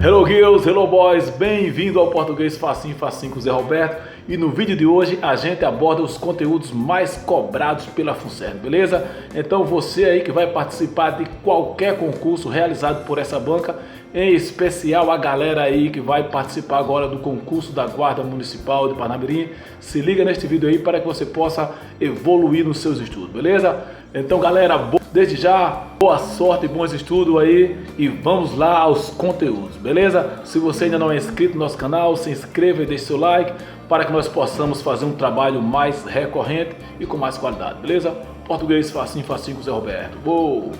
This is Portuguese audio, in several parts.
Hello girls, hello boys, bem-vindo ao Português Facinho Facinho com o Zé Roberto. E no vídeo de hoje a gente aborda os conteúdos mais cobrados pela FUNCERN, beleza? Então você aí que vai participar de qualquer concurso realizado por essa banca, em especial a galera aí que vai participar agora do concurso da Guarda Municipal de Parnamirim, se liga neste vídeo aí para que você possa evoluir nos seus estudos, beleza? Então galera, desde já, boa sorte e bons estudos aí e vamos lá aos conteúdos, beleza? Se você ainda não é inscrito no nosso canal, se inscreva e deixe seu like para que nós possamos fazer um trabalho mais recorrente e com mais qualidade, beleza? Português Facinho Facinho com o Zé Roberto. Boa!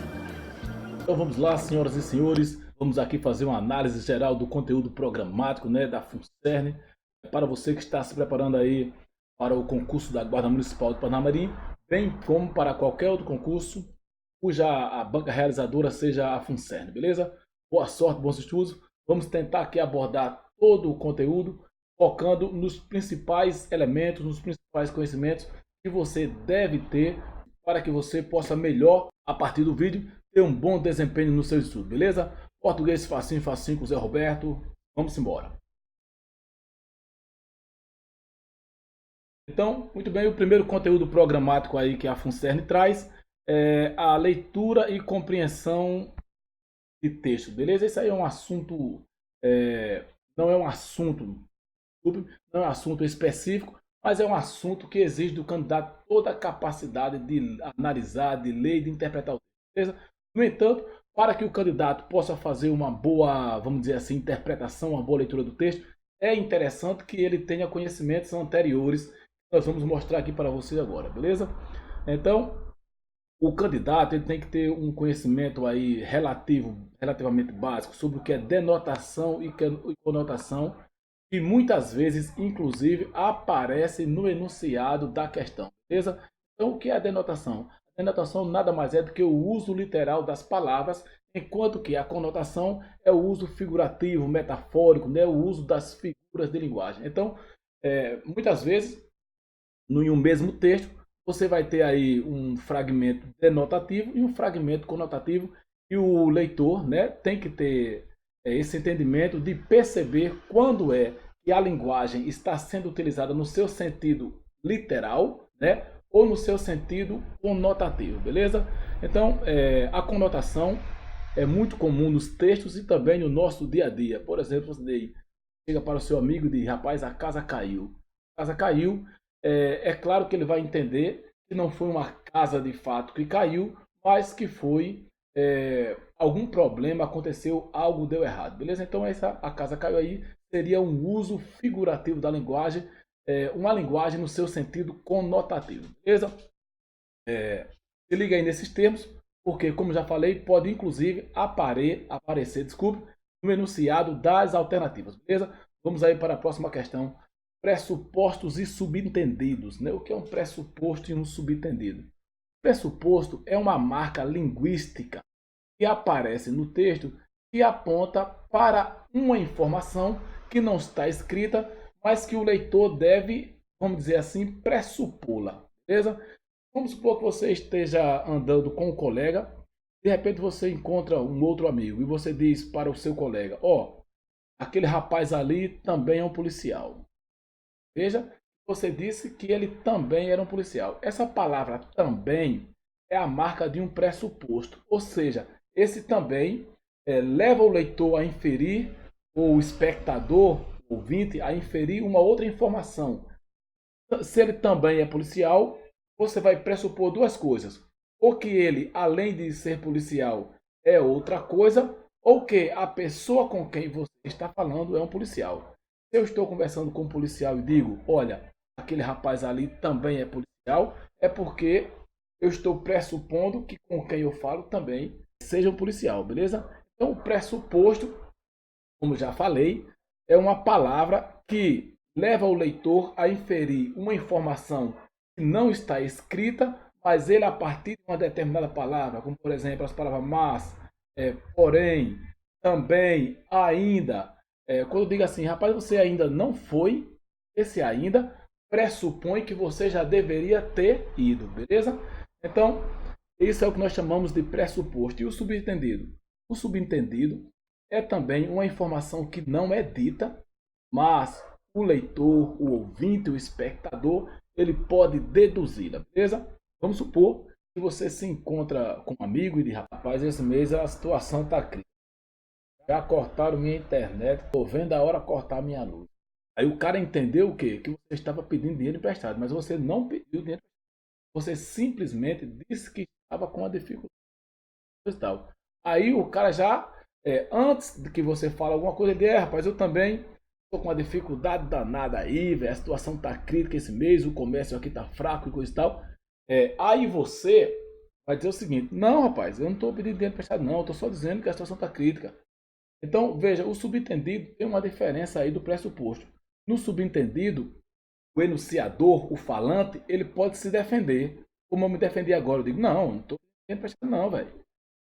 Então vamos lá, senhoras e senhores, vamos aqui fazer uma análise geral do conteúdo programático, né, da FUNCERN. Para você que está se preparando aí para o concurso da Guarda Municipal de Parnamirim, bem como para qualquer outro concurso cuja a banca realizadora seja a FUNCERN, beleza? Boa sorte, bons estudos. Vamos tentar aqui abordar todo o conteúdo, focando nos principais elementos, nos principais conhecimentos que você deve ter para que você possa melhor, a partir do vídeo, ter um bom desempenho no seu estudo, beleza? Português Facinho Facinho com o Zé Roberto. Vamos embora. Então, muito bem, o primeiro conteúdo programático aí que a FUNCERN traz é a leitura e compreensão de texto, beleza? Esse aí é um assunto, não é um assunto, não é um assunto específico, mas é um assunto que exige do candidato toda a capacidade de analisar, de ler e de interpretar o texto, beleza? No entanto, para que o candidato possa fazer uma boa, vamos dizer assim, interpretação, uma boa leitura do texto, é interessante que ele tenha conhecimentos anteriores que nós vamos mostrar aqui para vocês agora, beleza? Então, o candidato ele tem que ter um conhecimento aí relativamente básico sobre o que é denotação e conotação, que muitas vezes, inclusive, aparece no enunciado da questão, beleza? Então, o que é a denotação? A denotação nada mais é do que o uso literal das palavras, enquanto que a conotação é o uso figurativo, metafórico, né? O uso das figuras de linguagem. Então, muitas vezes, em um mesmo texto, você vai ter aí um fragmento denotativo e um fragmento conotativo, e o leitor, né, tem que ter esse entendimento de perceber quando é que a linguagem está sendo utilizada no seu sentido literal, né, ou no seu sentido conotativo, beleza? Então, a conotação é muito comum nos textos e também no nosso dia a dia. Por exemplo, você chega para o seu amigo e diz: rapaz, a casa caiu. A casa caiu. É claro que ele vai entender que não foi uma casa de fato que caiu, mas que foi algum problema, aconteceu, algo deu errado, beleza? Então a casa caiu aí seria um uso figurativo da linguagem, uma linguagem no seu sentido conotativo, beleza? Se liga aí nesses termos, porque como já falei, pode inclusive aparecer, no enunciado das alternativas, beleza? Vamos aí para a próxima questão. Pressupostos e subentendidos, né? O que é um pressuposto e um subentendido? Pressuposto é uma marca linguística que aparece no texto e aponta para uma informação que não está escrita, mas que o leitor deve, vamos dizer assim, pressupô-la, beleza? Vamos supor que você esteja andando com um colega, de repente você encontra um outro amigo e você diz para o seu colega: ó, aquele rapaz ali também é um policial. Veja, você disse que ele também era um policial. Essa palavra também é a marca de um pressuposto, ou seja, esse também leva o leitor a inferir, ou o espectador, o ouvinte, a inferir uma outra informação. Se ele também é policial, você vai pressupor duas coisas: ou que ele, além de ser policial, é outra coisa, ou que a pessoa com quem você está falando é um policial. Se eu estou conversando com um policial e digo: olha, aquele rapaz ali também é policial, é porque eu estou pressupondo que com quem eu falo também seja um policial, beleza? Então, o pressuposto, como já falei, é uma palavra que leva o leitor a inferir uma informação que não está escrita, mas ele, a partir de uma determinada palavra, como por exemplo as palavras mas, porém, também, ainda. Quando eu digo assim: rapaz, você ainda não foi, esse ainda pressupõe que você já deveria ter ido, beleza? Então, isso é o que nós chamamos de pressuposto. E o subentendido? O subentendido é também uma informação que não é dita, mas o leitor, o ouvinte, o espectador, ele pode deduzi-la, beleza? Vamos supor que você se encontra com um amigo e diz, rapaz, esse mês a situação está crítica. Já cortaram minha internet, estou vendo a hora cortar minha luz. Aí o cara entendeu o quê? Que você estava pedindo dinheiro emprestado, mas você não pediu dinheiro emprestado. Você simplesmente disse que estava com a dificuldade e tal. Aí o cara já, antes de que você fale alguma coisa, ele diz, rapaz, eu também estou com uma dificuldade danada aí, velho, a situação está crítica esse mês, o comércio aqui está fraco e coisa e tal. Aí você vai dizer o seguinte, não, rapaz, eu não estou pedindo dinheiro emprestado não, eu estou só dizendo que a situação está crítica. Então, veja, o subentendido tem uma diferença aí do pressuposto. No subentendido, o enunciador, o falante, ele pode se defender. Como eu me defendi agora, eu digo, não estou pedindo emprestado não, velho.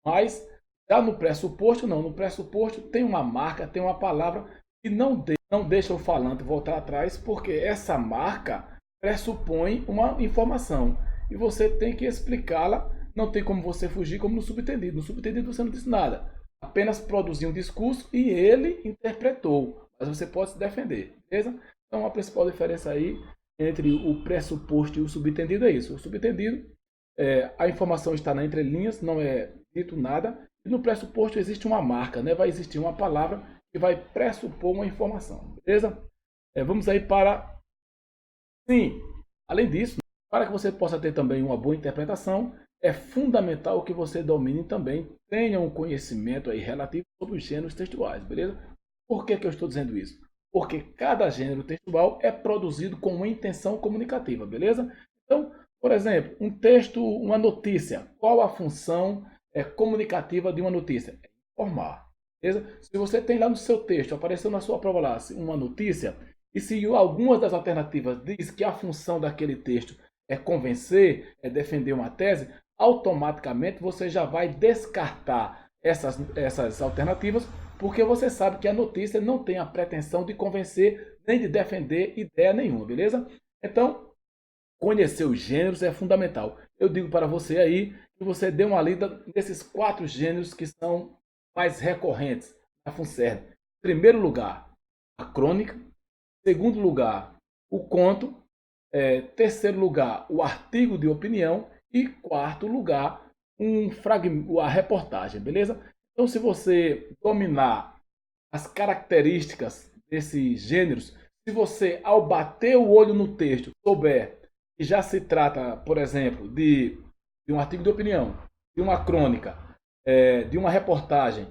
Mas, já no pressuposto, não. No pressuposto tem uma marca, tem uma palavra que não deixa o falante voltar atrás, porque essa marca pressupõe uma informação. E você tem que explicá-la, não tem como você fugir como no subentendido. No subentendido você não disse nada. Apenas produziu um discurso e ele interpretou. Mas você pode se defender, beleza? Então a principal diferença aí entre o pressuposto e o subentendido é isso. O subentendido, a informação está na entrelinhas, não é dito nada. E no pressuposto existe uma marca, né? Vai existir uma palavra que vai pressupor uma informação, beleza? Vamos aí para... Sim, além disso, para que você possa ter também uma boa interpretação, é fundamental que você domine também, tenha um conhecimento aí relativo sobre os gêneros textuais, beleza? Por que eu estou dizendo isso? Porque cada gênero textual é produzido com uma intenção comunicativa, beleza? Então, por exemplo, um texto, uma notícia, qual a função comunicativa de uma notícia? É informar, beleza? Se você tem lá no seu texto, apareceu na sua prova lá, uma notícia, e se algumas das alternativas diz que a função daquele texto é convencer, é defender uma tese, automaticamente você já vai descartar essas alternativas, porque você sabe que a notícia não tem a pretensão de convencer nem de defender ideia nenhuma, beleza? Então, conhecer os gêneros é fundamental. Eu digo para você aí que você dê uma lida nesses 4 gêneros que são mais recorrentes na FUNCERN. Em primeiro lugar, a crônica. Em segundo lugar, o conto. Terceiro lugar, o artigo de opinião. E quarto lugar, a reportagem, beleza? Então, se você dominar as características desses gêneros, se você, ao bater o olho no texto, souber que já se trata, por exemplo, de um artigo de opinião, de uma crônica, de uma reportagem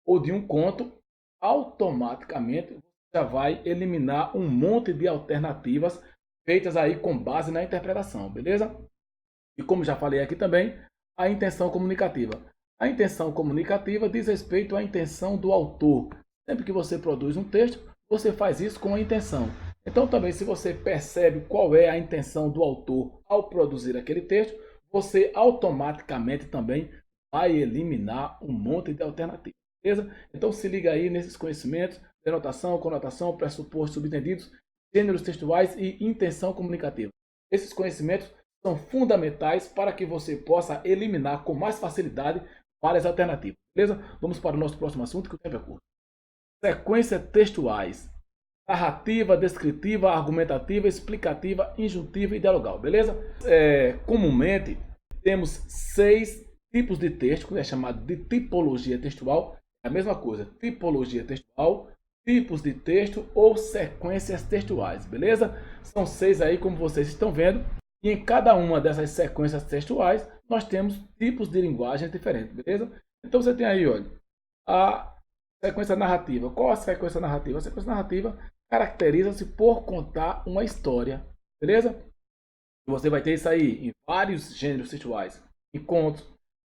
ou de um conto, automaticamente você já vai eliminar um monte de alternativas feitas aí com base na interpretação, beleza? E como já falei aqui também, a intenção comunicativa. A intenção comunicativa diz respeito à intenção do autor. Sempre que você produz um texto, você faz isso com a intenção. Então também, se você percebe qual é a intenção do autor ao produzir aquele texto, você automaticamente também vai eliminar um monte de alternativas. Beleza? Então se liga aí nesses conhecimentos, denotação, conotação, pressupostos, subentendidos, gêneros textuais e intenção comunicativa. Esses conhecimentos são fundamentais para que você possa eliminar com mais facilidade várias alternativas. Beleza? Vamos para o nosso próximo assunto, que o tempo é curto. Sequências textuais. Narrativa, descritiva, argumentativa, explicativa, injuntiva e dialogal. Beleza? Comumente, temos 6 tipos de texto, que é chamado de tipologia textual. É a mesma coisa. Tipologia textual, tipos de texto ou sequências textuais. Beleza? São 6 aí, como vocês estão vendo. E em cada uma dessas sequências textuais, nós temos tipos de linguagem diferentes, beleza? Então você tem aí, olha, a sequência narrativa. Qual a sequência narrativa? A sequência narrativa caracteriza-se por contar uma história, beleza? E você vai ter isso aí em vários gêneros textuais, em contos,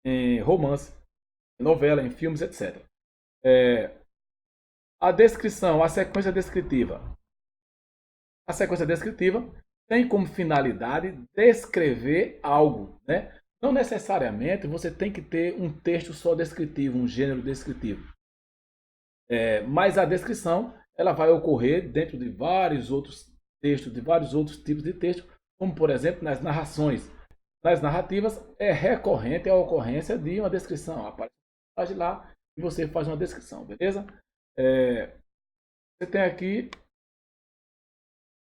em romance, em novela, em filmes, etc. A descrição, a sequência descritiva. A sequência descritiva tem como finalidade descrever algo, né? Não necessariamente você tem que ter um texto só descritivo, um gênero descritivo. Mas a descrição ela vai ocorrer dentro de vários outros textos, de vários outros tipos de texto, como por exemplo nas narrações. Nas narrativas é recorrente a ocorrência de uma descrição. Aparece lá e você faz uma descrição, beleza? Você tem aqui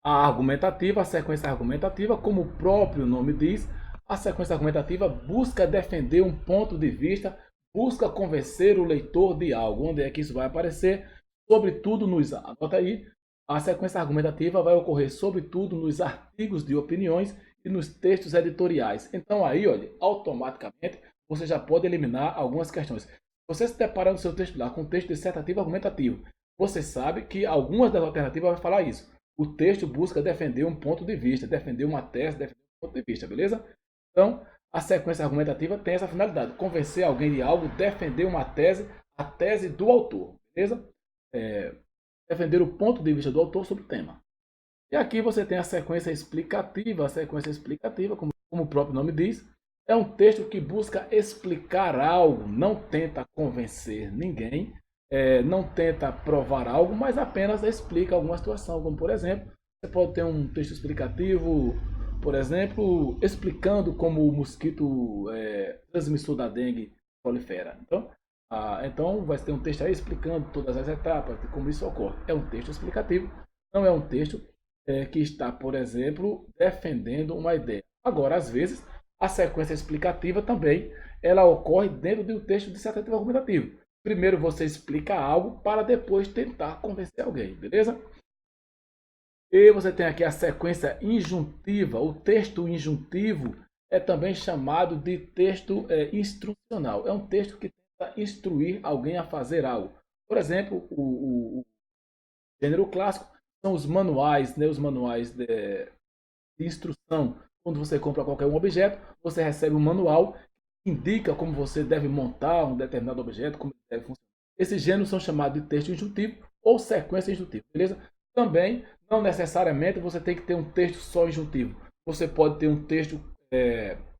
a argumentativa, a sequência argumentativa, como o próprio nome diz, a sequência argumentativa busca defender um ponto de vista, busca convencer o leitor de algo. Onde é que isso vai aparecer? Sobretudo anota aí, a sequência argumentativa vai ocorrer sobretudo nos artigos de opiniões e nos textos editoriais. Então aí, olha, automaticamente você já pode eliminar algumas questões. Se você se deparar no seu texto lá com um texto dissertativo argumentativo, você sabe que algumas das alternativas vai falar isso. O texto busca defender um ponto de vista, defender uma tese, defender um ponto de vista, beleza? Então, a sequência argumentativa tem essa finalidade, convencer alguém de algo, defender uma tese, a tese do autor, beleza? Defender o ponto de vista do autor sobre o tema. E aqui você tem a sequência explicativa. A sequência explicativa, como o próprio nome diz, é um texto que busca explicar algo, não tenta convencer ninguém, não tenta provar algo, mas apenas explica alguma situação. Como, por exemplo, você pode ter um texto explicativo, por exemplo, explicando como o mosquito transmissor da dengue prolifera. Então, vai ter um texto aí explicando todas as etapas de como isso ocorre. É um texto explicativo, não é um texto que está, por exemplo, defendendo uma ideia. Agora, às vezes, a sequência explicativa também ela ocorre dentro de um texto dissertativo argumentativo. Primeiro você explica algo para depois tentar convencer alguém, beleza? E você tem aqui a sequência injuntiva. O texto injuntivo é também chamado de texto instrucional. É um texto que tenta instruir alguém a fazer algo. Por exemplo, o gênero clássico são os manuais, né? Os manuais de instrução. Quando você compra qualquer um objeto, você recebe um manual que indica como você deve montar um determinado objeto, como ele deve funcionar. Esses gêneros são chamados de texto injuntivo ou sequência injuntiva, beleza? Também, não necessariamente você tem que ter um texto só injuntivo. Você pode ter um texto,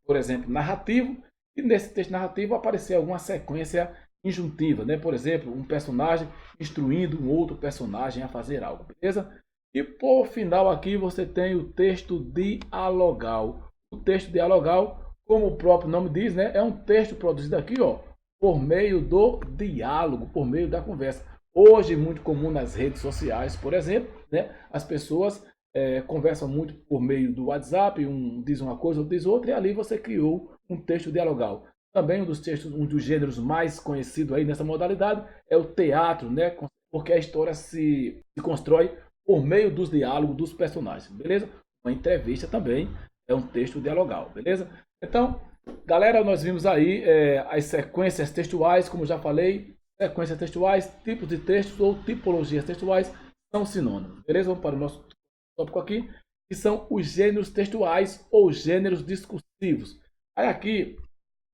por exemplo, narrativo, e nesse texto narrativo aparecer alguma sequência injuntiva, né? Por exemplo, um personagem instruindo um outro personagem a fazer algo, beleza? E por final aqui você tem o texto dialogal. O texto dialogal, como o próprio nome diz, né, é um texto produzido aqui, ó, por meio do diálogo, por meio da conversa. Hoje, muito comum nas redes sociais, por exemplo, né, as pessoas conversam muito por meio do WhatsApp, um diz uma coisa, outro diz outra, e ali você criou um texto dialogal. Também um dos gêneros mais conhecidos aí nessa modalidade é o teatro, né, porque a história se constrói por meio dos diálogos dos personagens, beleza? Uma entrevista também é um texto dialogal, beleza? Então, galera, nós vimos aí as sequências textuais, como já falei, sequências textuais, tipos de textos ou tipologias textuais são sinônimos, beleza? Vamos para o nosso tópico aqui, que são os gêneros textuais ou gêneros discursivos. Aí aqui,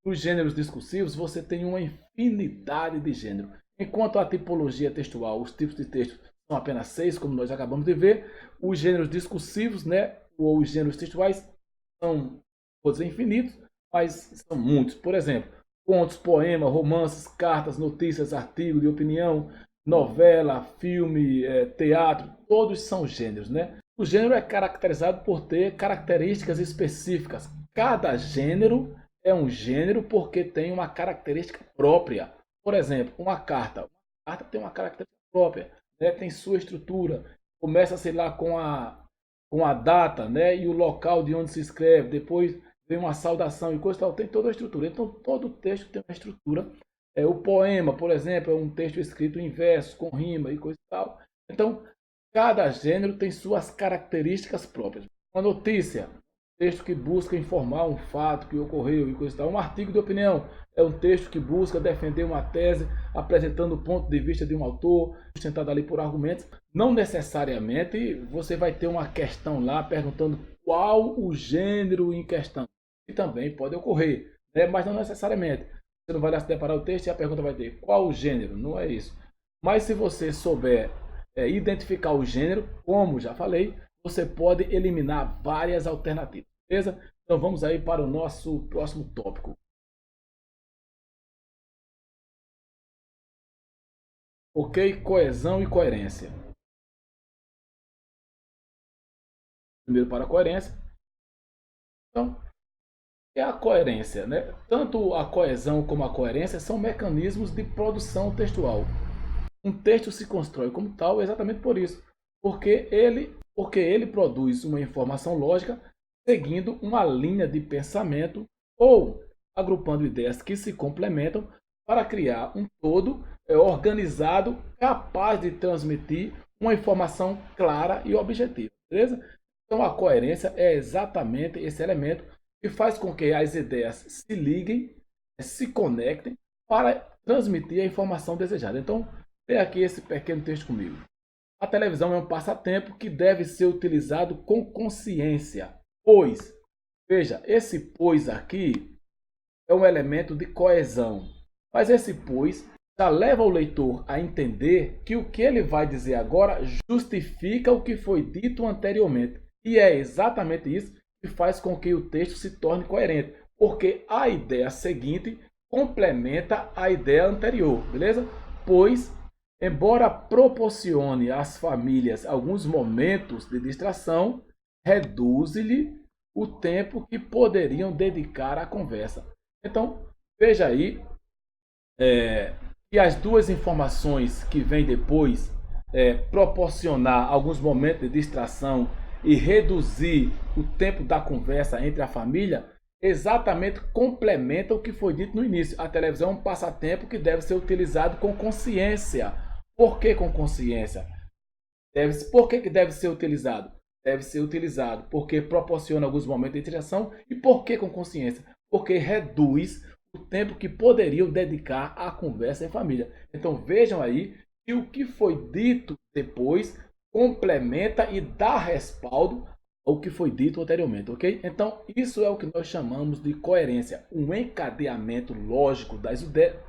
os gêneros discursivos, você tem uma infinidade de gêneros. Enquanto a tipologia textual, os tipos de texto são apenas 6, como nós acabamos de ver, os gêneros discursivos, né, ou os gêneros textuais são, vou dizer, infinitos, mas são muitos. Por exemplo, contos, poemas, romances, cartas, notícias, artigos de opinião, novela, filme, teatro, todos são gêneros, né? O gênero é caracterizado por ter características específicas. Cada gênero é um gênero porque tem uma característica própria. Por exemplo, uma carta. Uma carta tem uma característica própria, né? Tem sua estrutura. Começa, sei lá, com a data, né? E o local de onde se escreve. Depois vem uma saudação e coisa tal. Tem toda a estrutura. Então, todo texto tem uma estrutura. O poema, por exemplo, é um texto escrito em verso, com rima e coisa e tal. Então, cada gênero tem suas características próprias. Uma notícia, texto que busca informar um fato que ocorreu e coisa e tal. Um artigo de opinião é um texto que busca defender uma tese, apresentando o ponto de vista de um autor, sustentado ali por argumentos. Não necessariamente você vai ter uma questão lá perguntando qual o gênero em questão. E também pode ocorrer, né? Mas não necessariamente. Você não vai lá se deparar o texto e a pergunta vai ter qual o gênero, não é isso. Mas se você souber identificar o gênero, como já falei, você pode eliminar várias alternativas, beleza? Então vamos aí para o nosso próximo tópico. Ok? Coesão e coerência. Primeiro para a coerência. Então, é a coerência, né? Tanto a coesão como a coerência são mecanismos de produção textual. Um texto se constrói como tal exatamente por isso, porque ele produz uma informação lógica seguindo uma linha de pensamento ou agrupando ideias que se complementam para criar um todo organizado capaz de transmitir uma informação clara e objetiva, beleza? Então a coerência é exatamente esse elemento que faz com que as ideias se liguem, se conectem para transmitir a informação desejada. Então, vê aqui esse pequeno texto comigo. A televisão é um passatempo que deve ser utilizado com consciência, pois, veja, esse pois aqui é um elemento de coesão, mas esse pois já leva o leitor a entender que o que ele vai dizer agora justifica o que foi dito anteriormente. E é exatamente isso que faz com que o texto se torne coerente, porque a ideia seguinte complementa a ideia anterior, beleza? Pois, embora proporcione às famílias alguns momentos de distração, reduz-lhe o tempo que poderiam dedicar à conversa. Então, veja aí que as duas informações que vêm depois proporcionar alguns momentos de distração e reduzir o tempo da conversa entre a família, exatamente complementa o que foi dito no início. A televisão é um passatempo que deve ser utilizado com consciência. Por que com consciência? Por que deve ser utilizado? Deve ser utilizado porque proporciona alguns momentos de distração. E por que com consciência? Porque reduz o tempo que poderiam dedicar à conversa em família. Então vejam aí que o que foi dito depois complementa e dá respaldo ao que foi dito anteriormente, ok? Então isso é o que nós chamamos de coerência, um encadeamento lógico das ideias,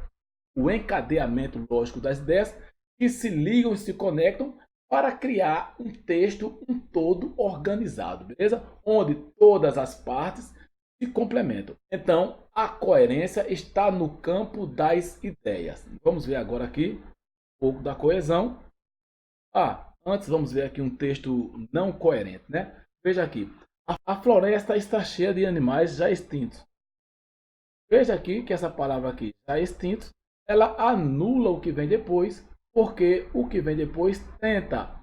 que se ligam e se conectam para criar um texto, um todo organizado, beleza? Onde todas as partes se complementam. Então, a coerência está no campo das ideias. Vamos ver agora aqui um pouco da coesão. Antes vamos ver aqui um texto não coerente, né? Veja aqui. A floresta está cheia de animais já extintos. Veja aqui que essa palavra aqui, já extintos, ela anula o que vem depois, porque o que vem depois tenta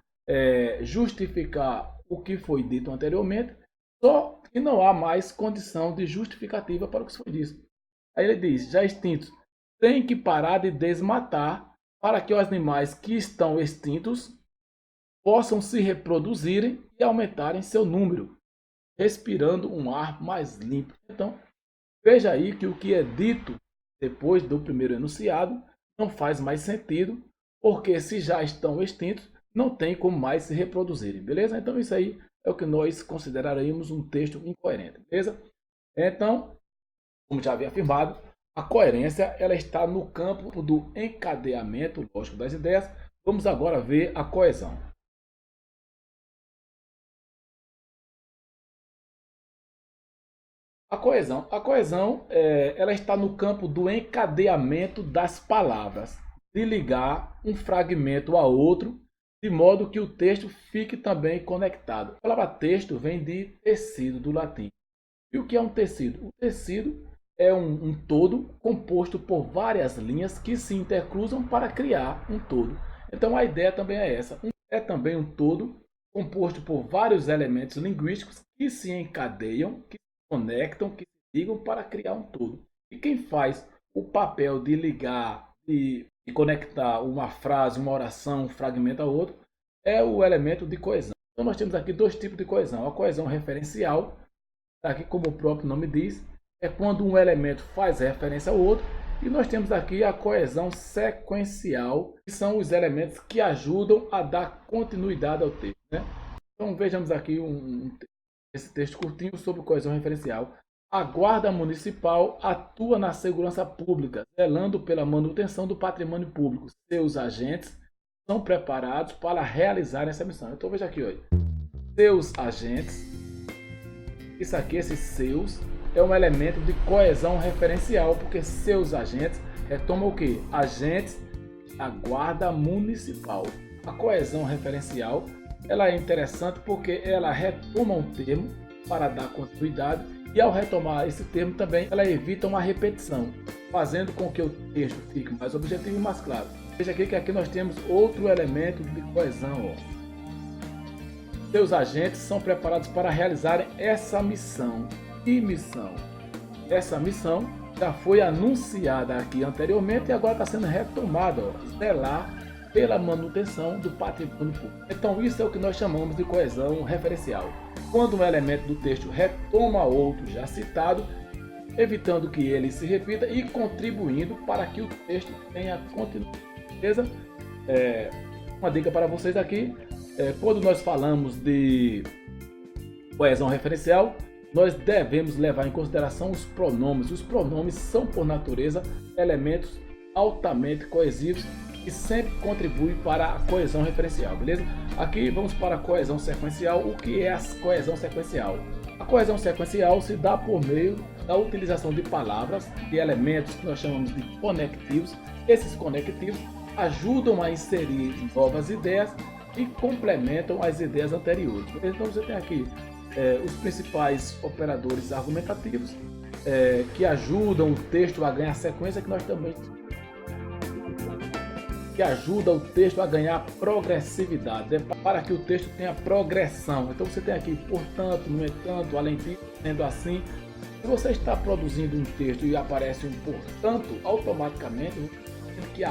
justificar o que foi dito anteriormente, só que não há mais condição de justificativa para o que foi dito. Aí ele diz, já extintos, tem que parar de desmatar para que os animais que estão extintos possam se reproduzirem e aumentarem seu número, respirando um ar mais limpo. Então, veja aí que o que é dito depois do primeiro enunciado não faz mais sentido, porque se já estão extintos, não tem como mais se reproduzirem, beleza? Então isso aí é o que nós consideraríamos um texto incoerente, beleza? Então, como já havia afirmado, a coerência ela está no campo do encadeamento lógico das ideias. Vamos agora ver a coesão. A coesão ela está no campo do encadeamento das palavras, de ligar um fragmento a outro, de modo que o texto fique também conectado. A palavra texto vem de tecido, do latim. E o que é um tecido? O tecido é um todo composto por várias linhas que se intercruzam para criar um todo. Então a ideia também é essa. É também um todo composto por vários elementos linguísticos que se encadeiam, que se conectam, que se ligam para criar um todo. E quem faz o papel de ligar e conectar uma frase, uma oração, um fragmento a outro, é o elemento de coesão. Então nós temos aqui dois tipos de coesão. A coesão referencial, aqui como o próprio nome diz, é quando um elemento faz referência ao outro. E nós temos aqui a coesão sequencial, que são os elementos que ajudam a dar continuidade ao texto, né? Então vejamos aqui esse texto curtinho sobre coesão referencial. A Guarda Municipal atua na segurança pública, zelando pela manutenção do patrimônio público. Seus agentes são preparados para realizar essa missão. Então veja aqui, olha. Seus agentes, isso aqui, esses seus, é um elemento de coesão referencial, porque seus agentes retomam o quê? Agentes da Guarda Municipal. A coesão referencial ela é interessante porque ela retoma um termo para dar continuidade E ao retomar esse termo também, ela evita uma repetição, fazendo com que o texto fique mais objetivo e mais claro. Veja aqui que aqui nós temos outro elemento de coesão. Seus agentes são preparados para realizarem essa missão. Que missão? Essa missão já foi anunciada aqui anteriormente e agora está sendo retomada, zelar pela manutenção do patrimônio público. Então isso é o que nós chamamos de coesão referencial. Quando um elemento do texto retoma outro já citado, evitando que ele se repita e contribuindo para que o texto tenha continuidade. Beleza? Uma dica para vocês aqui, quando nós falamos de coesão referencial, nós devemos levar em consideração os pronomes. Os pronomes são, por natureza, elementos altamente coesivos que sempre contribuem para a coesão referencial, beleza? Aqui vamos para a coesão sequencial. O que é a coesão sequencial? A coesão sequencial se dá por meio da utilização de palavras e elementos que nós chamamos de conectivos. Esses conectivos ajudam a inserir novas ideias e complementam as ideias anteriores. Então você tem aqui os principais operadores argumentativos que ajudam o texto a ganhar sequência, que nós também que ajuda o texto a ganhar progressividade, para que o texto tenha progressão. Então você tem aqui, portanto, no entanto, além disso, sendo assim. Se você está produzindo um texto e aparece um portanto, automaticamente, que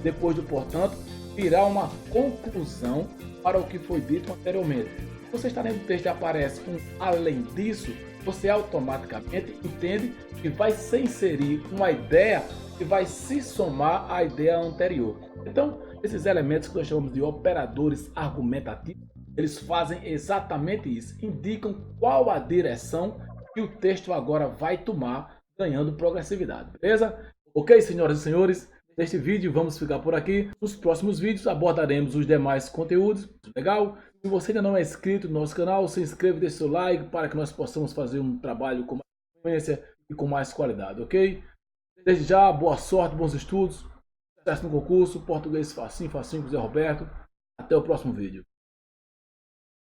depois do portanto, virá uma conclusão para o que foi dito anteriormente. Se você está lendo o texto e aparece um além disso, você automaticamente entende que vai se inserir uma ideia que vai se somar à ideia anterior. Então, esses elementos que nós chamamos de operadores argumentativos, eles fazem exatamente isso, indicam qual a direção que o texto agora vai tomar, ganhando progressividade, beleza? Ok, senhoras e senhores, neste vídeo vamos ficar por aqui. Nos próximos vídeos abordaremos os demais conteúdos, legal? Se você ainda não é inscrito no nosso canal, se inscreva e deixe seu like para que nós possamos fazer um trabalho com mais frequência e com mais qualidade, ok? Desde já, boa sorte, bons estudos, sucesso no concurso, português facinho, facinho com o Zé Roberto. Até o próximo vídeo.